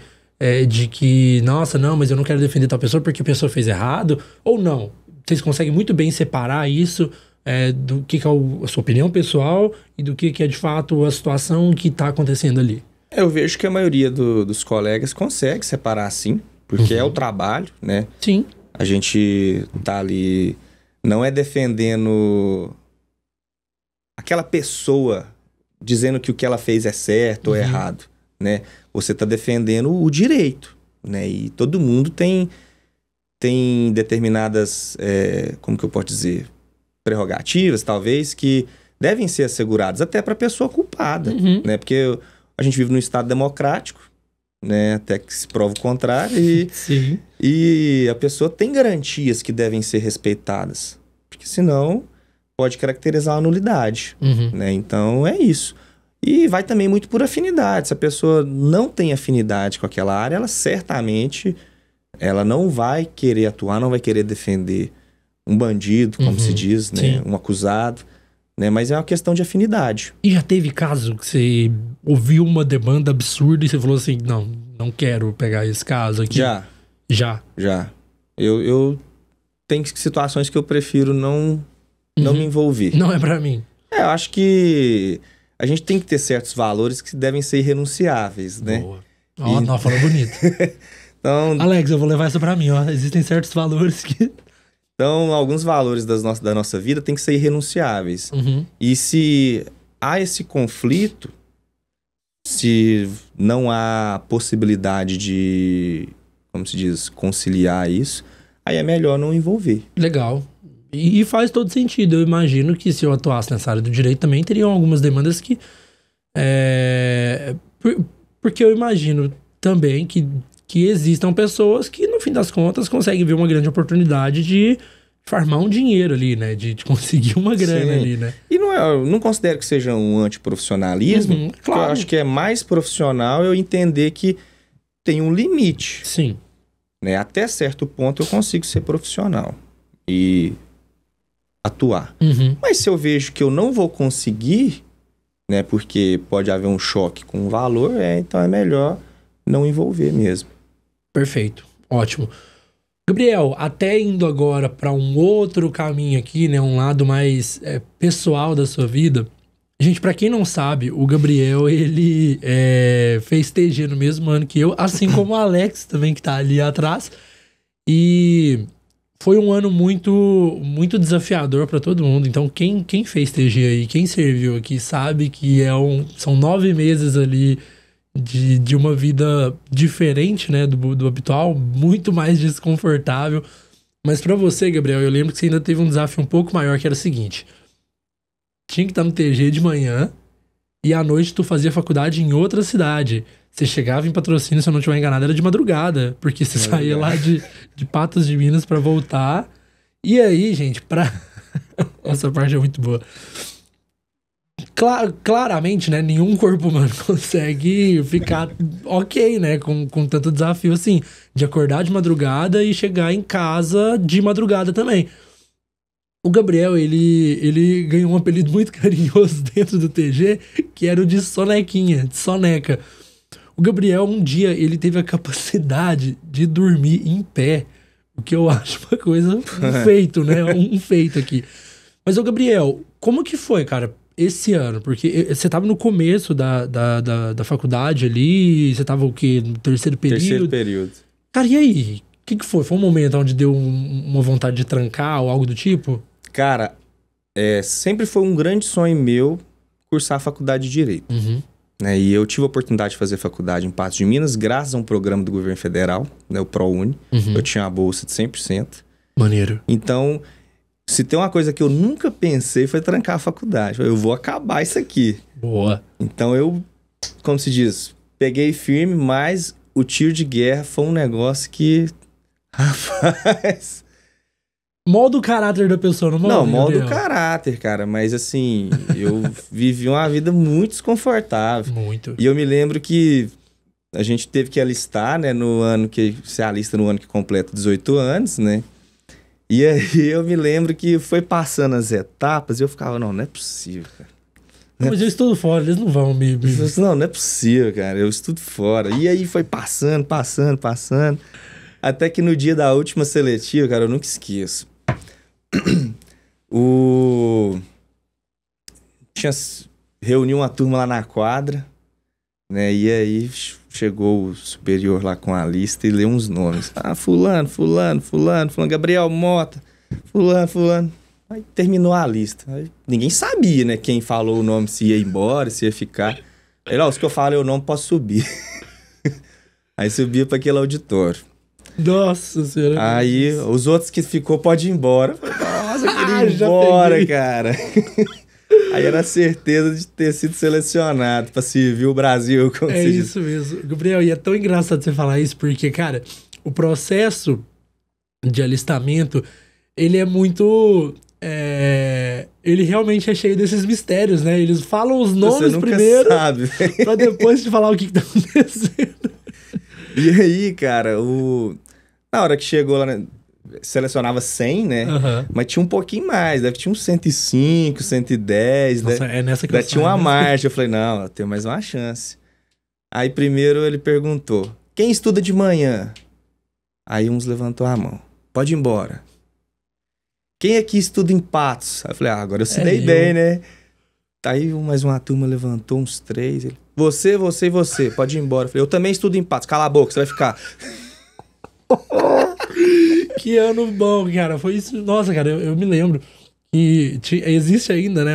A: de que, nossa, não, mas eu não quero defender tal pessoa porque a pessoa fez errado? Ou não? Vocês conseguem muito bem separar isso do que é a sua opinião pessoal e do que é de fato a situação que está acontecendo ali?
B: Eu vejo que a maioria dos colegas consegue separar sim, porque é o trabalho, né?
A: Sim.
B: A gente tá ali, não é defendendo aquela pessoa dizendo que o que ela fez é certo ou errado, né? Você tá defendendo o direito, né? E todo mundo tem determinadas, como que eu posso dizer, prerrogativas, talvez, que devem ser asseguradas até para a pessoa culpada, né? Porque a gente vive num estado democrático, né? Até que se prova o contrário e a pessoa tem garantias que devem ser respeitadas, porque senão pode caracterizar a nulidade, né? Então é isso. E vai também muito por afinidade. Se a pessoa não tem afinidade com aquela área, ela certamente não vai querer atuar, não vai querer defender um bandido, como se diz, né?
A: Sim.
B: Um acusado, né? Mas é uma questão de afinidade.
A: E já teve caso que você ouviu uma demanda absurda e você falou assim, não quero pegar esse caso aqui? Já.
B: Eu tenho situações que eu prefiro não me envolver.
A: Não é pra mim.
B: Eu acho que a gente tem que ter certos valores que devem ser irrenunciáveis, né?
A: Boa. Ó, não, falou bonito.
B: Então,
A: Alex, eu vou levar isso pra mim, ó. Existem certos valores que...
B: Então, alguns valores da nossa vida têm que ser irrenunciáveis. E se há esse conflito, se não há possibilidade de, como se diz, conciliar isso, aí é melhor não envolver.
A: Legal. E faz todo sentido. Eu imagino que se eu atuasse nessa área do direito também teriam algumas demandas que... Porque eu imagino também que existam pessoas que, no fim das contas, conseguem ver uma grande oportunidade de farmar um dinheiro ali, né? De conseguir uma grana ali, né?
B: E eu não considero que seja um antiprofissionalismo.
A: Claro.
B: Eu acho que é mais profissional eu entender que tem um limite.
A: Sim.
B: Né? Até certo ponto eu consigo ser profissional e atuar. Mas se eu vejo que eu não vou conseguir, né? Porque pode haver um choque com o valor, então é melhor não envolver mesmo.
A: Perfeito. Ótimo. Gabriel, até indo agora para um outro caminho aqui, né? Um lado mais pessoal da sua vida. Gente, para quem não sabe, o Gabriel, ele fez TG no mesmo ano que eu, assim como o Alex também, que tá ali atrás. E foi um ano muito, muito desafiador para todo mundo. Então, quem fez TG aí, quem serviu aqui, sabe que são 9 meses ali de uma vida diferente, né, do habitual, muito mais desconfortável. Mas pra você, Gabriel, eu lembro que você ainda teve um desafio um pouco maior, que era o seguinte: tinha que estar no TG de manhã e à noite tu fazia faculdade em outra cidade. Você chegava em Patrocínio, se eu não estiver enganado, era de madrugada, porque você saía lá de Patos de Minas pra voltar. E aí, gente, essa parte é muito boa. Claramente, né, nenhum corpo humano consegue ficar ok, né, com tanto desafio assim, de acordar de madrugada e chegar em casa de madrugada também. O Gabriel, ele ganhou um apelido muito carinhoso dentro do TG, que era o de sonequinha, de soneca. O Gabriel, um dia, ele teve a capacidade de dormir em pé, o que eu acho uma coisa, um feito, né, um feito aqui. Mas, ô Gabriel, como que foi, cara, esse ano? Porque você tava no começo da faculdade ali, você tava o quê? No terceiro período?
B: Terceiro período.
A: Cara, e aí? O que foi? Foi um momento onde deu uma vontade de trancar ou algo do tipo?
B: Cara, sempre foi um grande sonho meu cursar a faculdade de Direito. Né? E eu tive a oportunidade de fazer faculdade em Patos de Minas, graças a um programa do governo federal, né, o ProUni. Eu tinha a bolsa de 100%.
A: Maneiro.
B: Então, se tem uma coisa que eu nunca pensei foi trancar a faculdade. Eu vou acabar isso aqui.
A: Boa.
B: Então eu, como se diz, peguei firme, mas o tiro de guerra foi um negócio que... Rapaz...
A: Molda o caráter da pessoa, não molda?
B: Não, molda o caráter, cara. Mas assim, eu vivi uma vida muito desconfortável.
A: Muito.
B: E eu me lembro que a gente teve que alistar, né? No ano que... Você alista no ano que completa 18 anos, né? E aí eu me lembro que foi passando as etapas e eu ficava, não é possível, cara.
A: Não, mas eu estudo fora, eles não vão me...
B: Não é possível, cara. Eu estudo fora. E aí foi passando. Até que no dia da última seletiva, cara, eu nunca esqueço. Reuniu uma turma lá na quadra, né? E aí chegou o superior lá com a lista e leu uns nomes. Fulano, Gabriel Mota, fulano. Aí terminou a lista. Aí, ninguém sabia, né? Quem falou o nome, se ia embora, se ia ficar. Aí, os que eu falei o nome, posso subir. Aí subia para aquele auditório.
A: Nossa senhora.
B: Aí os outros que ficou, pode ir embora. Nossa, eu queria ir embora, cara. Aí era a certeza de ter sido selecionado pra servir o Brasil. Como
A: é isso mesmo. Gabriel, e é tão engraçado você falar isso, porque, cara, o processo de alistamento, ele é muito... ele realmente é cheio desses mistérios, né? Eles falam os nomes primeiro,
B: sabe,
A: pra depois te falar o que tá acontecendo.
B: E aí, cara, na hora que chegou lá, né, selecionava 100, né? Mas tinha um pouquinho mais, deve tinha uns 105, 110.
A: Nossa, é nessa que eu
B: tinha uma marcha. Eu falei, não, eu tenho mais uma chance. Aí primeiro ele perguntou, quem estuda de manhã? Aí uns levantou a mão. Pode ir embora. Quem aqui estuda em Patos? Aí eu falei, agora eu se dei bem, né? Aí mais uma turma levantou, uns 3. Ele, você e você, pode ir embora. Eu falei, eu também estudo em Patos, cala a boca, você vai ficar.
A: Que ano bom, cara. Foi isso. Nossa, cara, eu me lembro que existe ainda, né,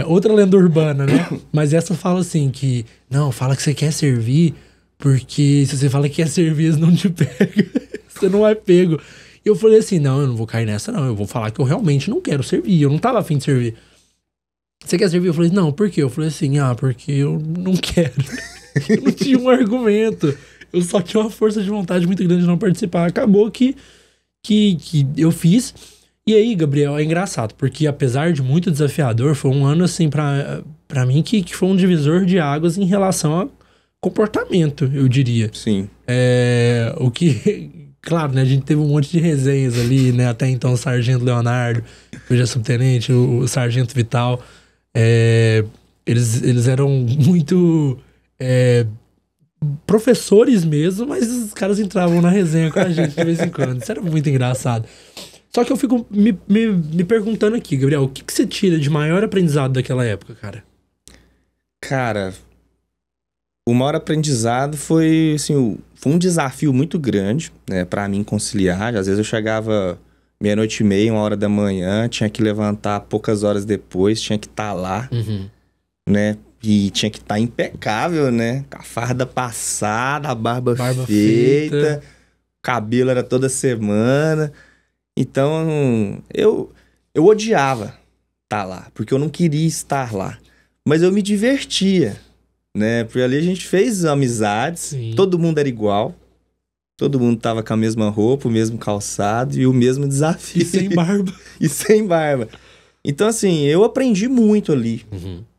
A: outra lenda urbana, né? Mas essa fala assim que, não, fala que você quer servir, porque se você fala que quer servir, eles não te pegam. Você não é pego. E eu falei assim, não, eu não vou cair nessa, não. Eu vou falar que eu realmente não quero servir. Eu não tava afim de servir. Você quer servir? Eu falei, não, por quê? Eu falei assim, porque eu não quero. Eu não tinha um argumento. Eu só tinha uma força de vontade muito grande de não participar. Acabou que eu fiz. E aí, Gabriel, é engraçado, porque apesar de muito desafiador, foi um ano, assim, pra mim, que foi um divisor de águas em relação a comportamento, eu diria.
B: Sim.
A: O que... Claro, né? A gente teve um monte de resenhas ali, né? Até então o Sargento Leonardo, hoje é subtenente, o Sargento Vital. Eles eram muito professores mesmo, mas os caras entravam na resenha com a gente de vez em quando. Isso era muito engraçado. Só que eu fico me perguntando aqui, Gabriel, o que você tira de maior aprendizado daquela época, cara?
B: Cara, o maior aprendizado foi, assim, foi um desafio muito grande, né, pra mim conciliar. Às vezes eu chegava 00:30, 1h da manhã, tinha que levantar poucas horas depois, tinha que estar lá, né? E tinha que estar impecável, né? Com a farda passada, a barba feita, o cabelo era toda semana. Então, eu odiava estar lá, porque eu não queria estar lá. Mas eu me divertia, né? Porque ali a gente fez amizades,
A: Sim.
B: Todo mundo era igual. Todo mundo tava com a mesma roupa, o mesmo calçado e o mesmo desafio.
A: E sem barba.
B: E sem barba. Então, assim, eu aprendi muito ali.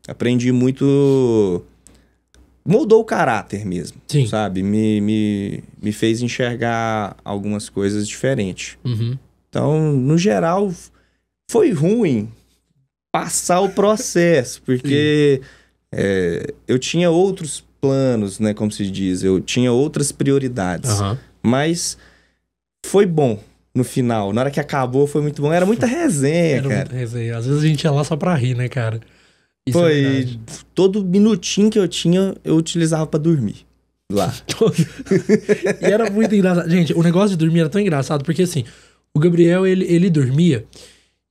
B: Aprendi muito... Moldou o caráter mesmo,
A: Sim.
B: sabe? Me fez enxergar algumas coisas diferentes. Então, no geral, foi ruim passar o processo, porque eu tinha outros planos, né? Como se diz, eu tinha outras prioridades. Mas foi bom no final. Na hora que acabou, foi muito bom. Era muita resenha, cara.
A: Muita resenha. Às vezes a gente ia lá só pra rir, né, cara? Isso
B: foi. Todo minutinho que eu tinha, eu utilizava pra dormir lá.
A: E era muito engraçado. Gente, o negócio de dormir era tão engraçado, porque assim, o Gabriel, ele dormia.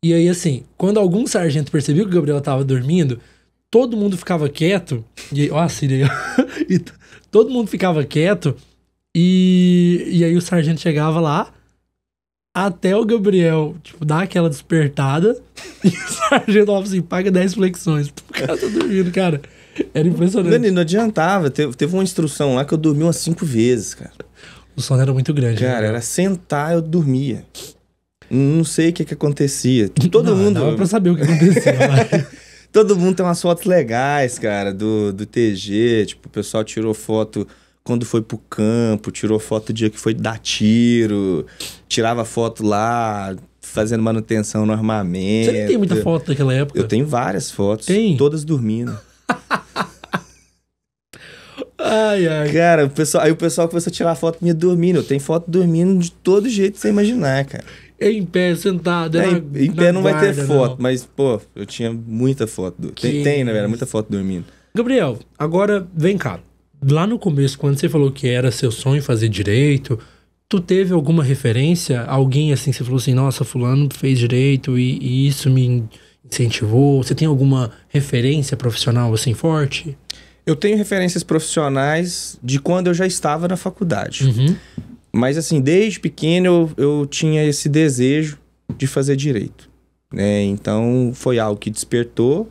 A: E aí, assim, quando algum sargento percebeu que o Gabriel tava dormindo, todo mundo ficava quieto. E aí, ó, a Síria aí. Todo mundo ficava quieto. E aí o sargento chegava lá, até o Gabriel, tipo, dar aquela despertada, e o sargento falava assim, paga 10 flexões. O cara tá dormindo, cara. Era impressionante.
B: Não adiantava. Teve uma instrução lá que eu dormi umas 5 vezes, cara.
A: O sono era muito grande.
B: Cara, era sentar, eu dormia. Não sei o que acontecia. Todo mundo...
A: Dava pra saber o que acontecia.
B: Todo mundo tem umas fotos legais, cara, do TG. Tipo, o pessoal tirou foto... Quando foi pro campo, tirou foto do dia que foi dar tiro, tirava foto lá, fazendo manutenção no armamento.
A: Você nem tem muita foto daquela época?
B: Eu tenho várias fotos, todas dormindo.
A: Ai.
B: Cara, o pessoal começou a tirar foto minha dormindo. Eu tenho foto dormindo de todo jeito que você imaginar, cara.
A: Em pé, sentado.
B: Em pé não vai ter foto, mas, pô, eu tinha muita foto. Tem, né, velho? Muita foto dormindo.
A: Gabriel, agora vem cá. Lá no começo, quando você falou que era seu sonho fazer direito, tu teve alguma referência? Alguém assim, você falou assim, nossa, fulano fez direito e isso me incentivou? Você tem alguma referência profissional assim forte?
B: Eu tenho referências profissionais de quando eu já estava na faculdade. Mas assim, desde pequeno eu tinha esse desejo de fazer direito, né? Então foi algo que despertou.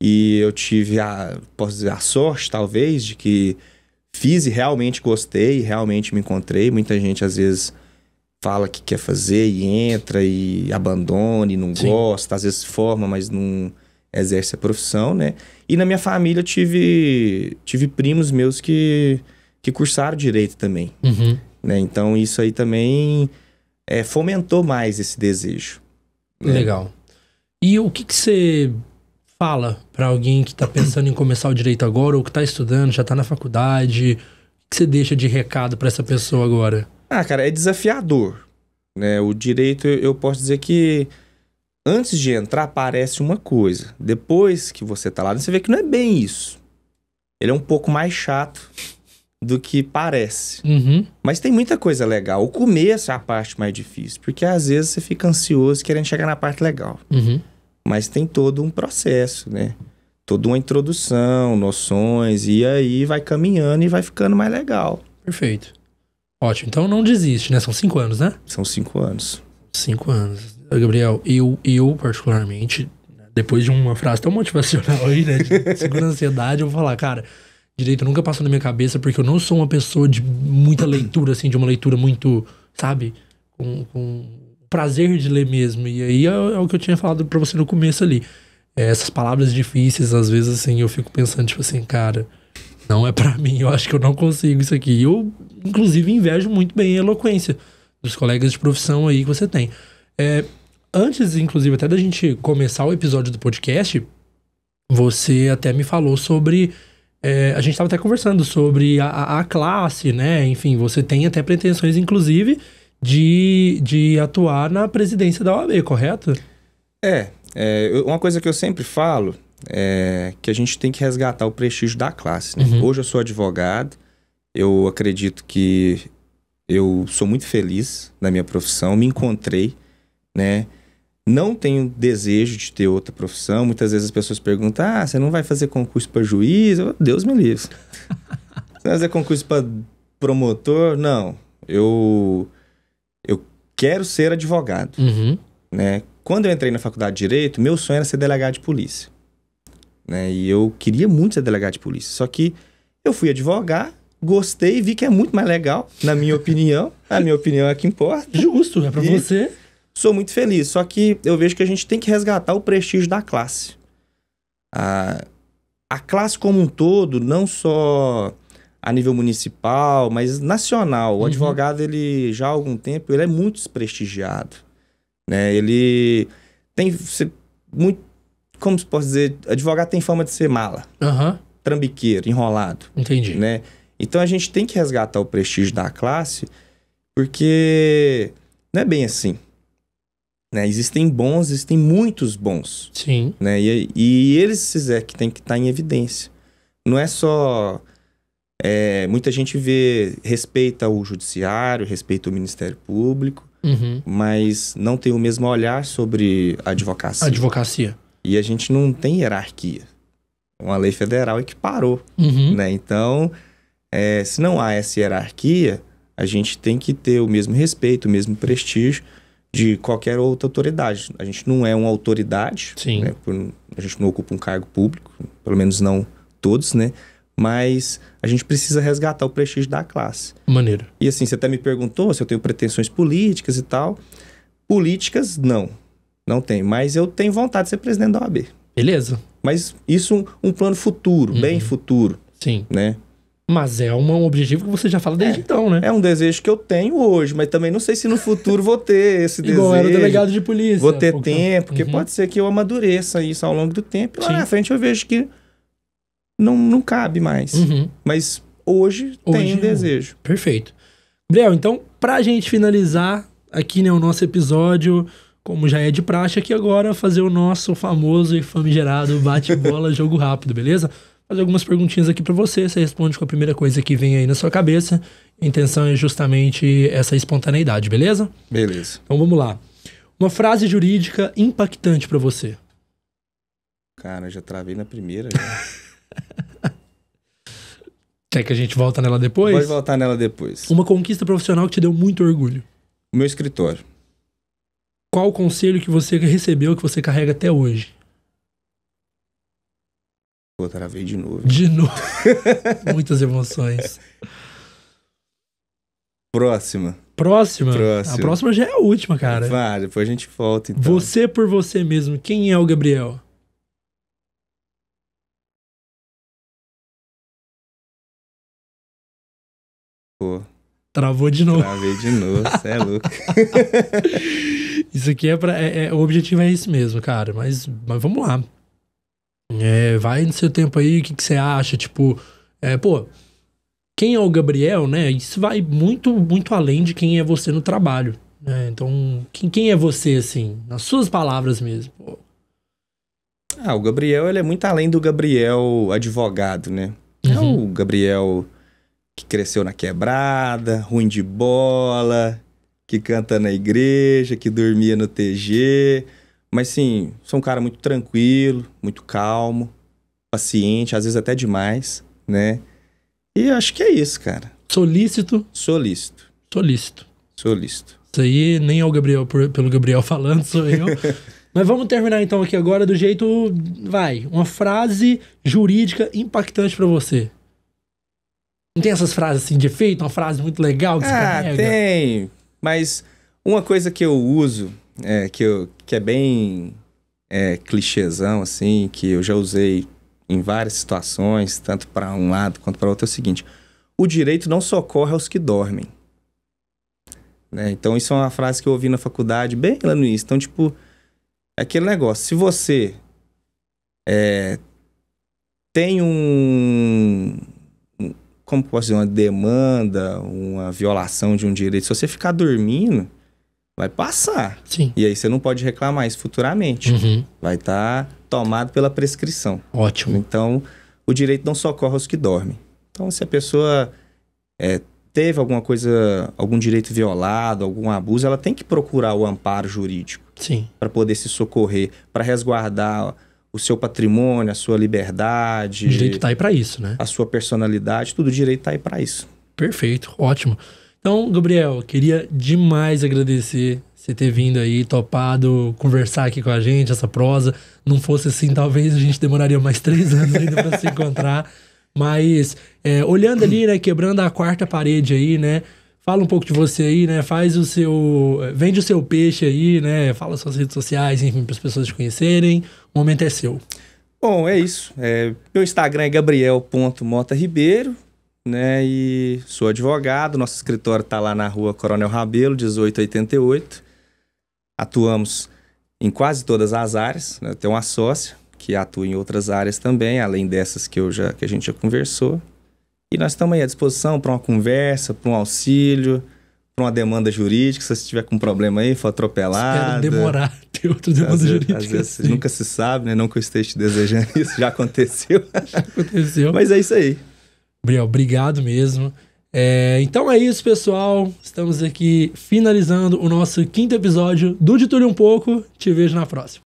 B: E eu tive posso dizer, a sorte, talvez, de que fiz e realmente gostei, realmente me encontrei. Muita gente, às vezes, fala que quer fazer e entra e abandona e não gosta. Às vezes forma, mas não exerce a profissão, né? E na minha família eu tive primos meus que cursaram direito também. Né? Então isso aí também fomentou mais esse desejo. Né?
A: Legal. E o que você fala para alguém que tá pensando em começar o direito agora, ou que tá estudando, já tá na faculdade? O que você deixa de recado para essa pessoa agora?
B: Cara, é desafiador, né? O direito, eu posso dizer que antes de entrar parece uma coisa. Depois que você tá lá, você vê que não é bem isso. Ele é um pouco mais chato do que parece. Mas tem muita coisa legal. O começo é a parte mais difícil, porque às vezes você fica ansioso querendo chegar na parte legal. Mas tem todo um processo, né? Toda uma introdução, noções, e aí vai caminhando e vai ficando mais legal.
A: Perfeito. Ótimo. Então não desiste, né? São 5 anos, né?
B: São 5 anos.
A: 5 anos. Gabriel, eu particularmente, depois de uma frase tão motivacional aí, né? De segura a ansiedade, eu vou falar, cara, direito nunca passou na minha cabeça, porque eu não sou uma pessoa de muita leitura, assim, de uma leitura muito, sabe? Com prazer de ler mesmo. E aí é o que eu tinha falado pra você no começo ali. Essas palavras difíceis, às vezes, assim, eu fico pensando, tipo assim, cara, não é pra mim, eu acho que eu não consigo isso aqui. Eu, inclusive, invejo muito bem a eloquência dos colegas de profissão aí que você tem. Antes, inclusive, até da gente começar o episódio do podcast, você até me falou sobre... a gente estava até conversando sobre a classe, né? Enfim, você tem até pretensões, inclusive, de atuar na presidência da OAB, correto?
B: Uma coisa que eu sempre falo é que a gente tem que resgatar o prestígio da classe. Né? Hoje eu sou advogado, eu acredito que eu sou muito feliz na minha profissão, me encontrei, né? Não tenho desejo de ter outra profissão. Muitas vezes as pessoas perguntam, você não vai fazer concurso para juiz? Deus me livre. Você vai fazer concurso para promotor? Não. Eu quero ser advogado, né? Quando eu entrei na faculdade de Direito, meu sonho era ser delegado de polícia, né? E eu queria muito ser delegado de polícia. Só que eu fui advogar, gostei e vi que é muito mais legal, na minha opinião. A minha opinião é a que importa.
A: Justo, é pra você.
B: Sou muito feliz, só que eu vejo que a gente tem que resgatar o prestígio da classe. A classe como um todo, não só a nível municipal, mas nacional. O advogado, ele já há algum tempo, ele é muito desprestigiado. Né? Ele tem muito, como se pode dizer, advogado tem fama de ser mala, trambiqueiro, enrolado.
A: Entendi.
B: Né? Então a gente tem que resgatar o prestígio da classe, porque não é bem assim. Né? Existem bons, existem muitos bons.
A: Sim.
B: Né? E eles que tem que estar em evidência. Não é só... muita gente respeita o judiciário, respeita o Ministério Público, mas não tem o mesmo olhar sobre a advocacia. E a gente não tem hierarquia. Uma lei federal equiparou. Né? Então, se não há essa hierarquia, a gente tem que ter o mesmo respeito, o mesmo prestígio de qualquer outra autoridade. A gente não é uma autoridade, né? A gente não ocupa um cargo público, pelo menos não todos, né? Mas a gente precisa resgatar o prestígio da classe.
A: Maneiro.
B: E assim, você até me perguntou se eu tenho pretensões políticas e tal. Políticas, não tenho. Mas eu tenho vontade de ser presidente da OAB.
A: Beleza.
B: Mas isso um plano futuro, bem futuro.
A: Sim.
B: Né?
A: Mas é um objetivo que você já fala desde então, né?
B: É um desejo que eu tenho hoje, mas também não sei se no futuro vou ter esse desejo.
A: Igual era o delegado de polícia.
B: Vou ter tempo, porque pode ser que eu amadureça isso ao longo do tempo. E lá na frente eu vejo que não cabe mais. Mas hoje tem um desejo.
A: Perfeito. Gabriel, então, pra gente finalizar aqui, né, o nosso episódio, como já é de praxe aqui agora, fazer o nosso famoso e famigerado bate-bola jogo rápido, beleza? Fazer algumas perguntinhas aqui pra você responde com a primeira coisa que vem aí na sua cabeça. A intenção é justamente essa espontaneidade, beleza?
B: Beleza.
A: Então vamos lá. Uma frase jurídica impactante pra você.
B: Cara, já travei na primeira. Já.
A: Quer que a gente volta nela depois?
B: Pode voltar nela depois.
A: Uma conquista profissional que te deu muito orgulho.
B: O meu escritório.
A: Qual o conselho que você recebeu que você carrega até hoje?
B: Pô, travei de novo.
A: De novo. Muitas emoções.
B: Próxima.
A: Próxima? A próxima já é a última, cara.
B: Vai, depois a gente volta, então.
A: Você por você mesmo. Quem é o Gabriel?
B: Pô,
A: Travou de novo.
B: Travei de novo, você é louco.
A: Isso aqui o objetivo é esse mesmo, cara. Mas vamos lá. Vai no seu tempo aí, o que você acha? Tipo, quem é o Gabriel, né? Isso vai muito, muito além de quem é você no trabalho, né? Então, quem é você, assim, nas suas palavras mesmo? Pô.
B: O Gabriel, ele é muito além do Gabriel advogado, né? É o Gabriel que cresceu na quebrada, ruim de bola, que canta na igreja, que dormia no TG. Mas, sim, sou um cara muito tranquilo, muito calmo, paciente, às vezes até demais, né? E acho que é isso, cara.
A: Solícito?
B: Solícito.
A: Isso aí nem é o Gabriel, pelo Gabriel falando, sou eu. Mas vamos terminar então aqui agora do jeito... uma frase jurídica impactante pra você. Não tem essas frases assim de efeito? Uma frase muito legal que você carrega?
B: Tem. Mas uma coisa que eu uso, que é bem clichêzão, assim, que eu já usei em várias situações, tanto para um lado quanto para outro, é o seguinte: o direito não socorre aos que dormem. Né? Então, isso é uma frase que eu ouvi na faculdade, bem lá no início. Então, tipo, é aquele negócio. Se você tem como posso dizer, uma demanda, uma violação de um direito, se você ficar dormindo, vai passar.
A: Sim.
B: E aí você não pode reclamar isso futuramente. Vai estar tomado pela prescrição.
A: Ótimo.
B: Então, o direito não socorre aos que dormem. Então, se a pessoa teve alguma coisa, algum direito violado, algum abuso, ela tem que procurar o amparo jurídico.
A: Sim.
B: Para poder se socorrer, para resguardar o seu patrimônio, a sua liberdade.
A: O direito tá aí para isso, né?
B: A sua personalidade, tudo o direito tá aí para isso.
A: Perfeito, ótimo. Então, Gabriel, queria demais agradecer você ter vindo aí, topado, conversar aqui com a gente, essa prosa. Não fosse assim, talvez a gente demoraria mais 3 anos ainda para se encontrar. Mas, olhando ali, né, quebrando a quarta parede aí, né, fala um pouco de você aí, né, vende o seu peixe aí, né, fala suas redes sociais, enfim, para as pessoas te conhecerem. O momento é seu.
B: Bom, é isso. Meu Instagram é gabriel.mota-ribeiro, né, e sou advogado. Nosso escritório está lá na rua Coronel Rabelo, 1888. Atuamos em quase todas as áreas, né? Eu tenho uma sócia que atua em outras áreas também, além dessas que a gente já conversou. E nós estamos aí à disposição para uma conversa, para um auxílio, para uma demanda jurídica. Se você estiver com um problema aí, for atropelado.
A: Espero demorar ter outra demanda jurídica.
B: Às vezes nunca se sabe, né? Não que eu esteja te desejando isso, já aconteceu.
A: Já aconteceu.
B: Mas é isso aí.
A: Gabriel, obrigado mesmo. Então é isso, pessoal. Estamos aqui finalizando o nosso 5º episódio do De Tudo e Um Pouco. Te vejo na próxima.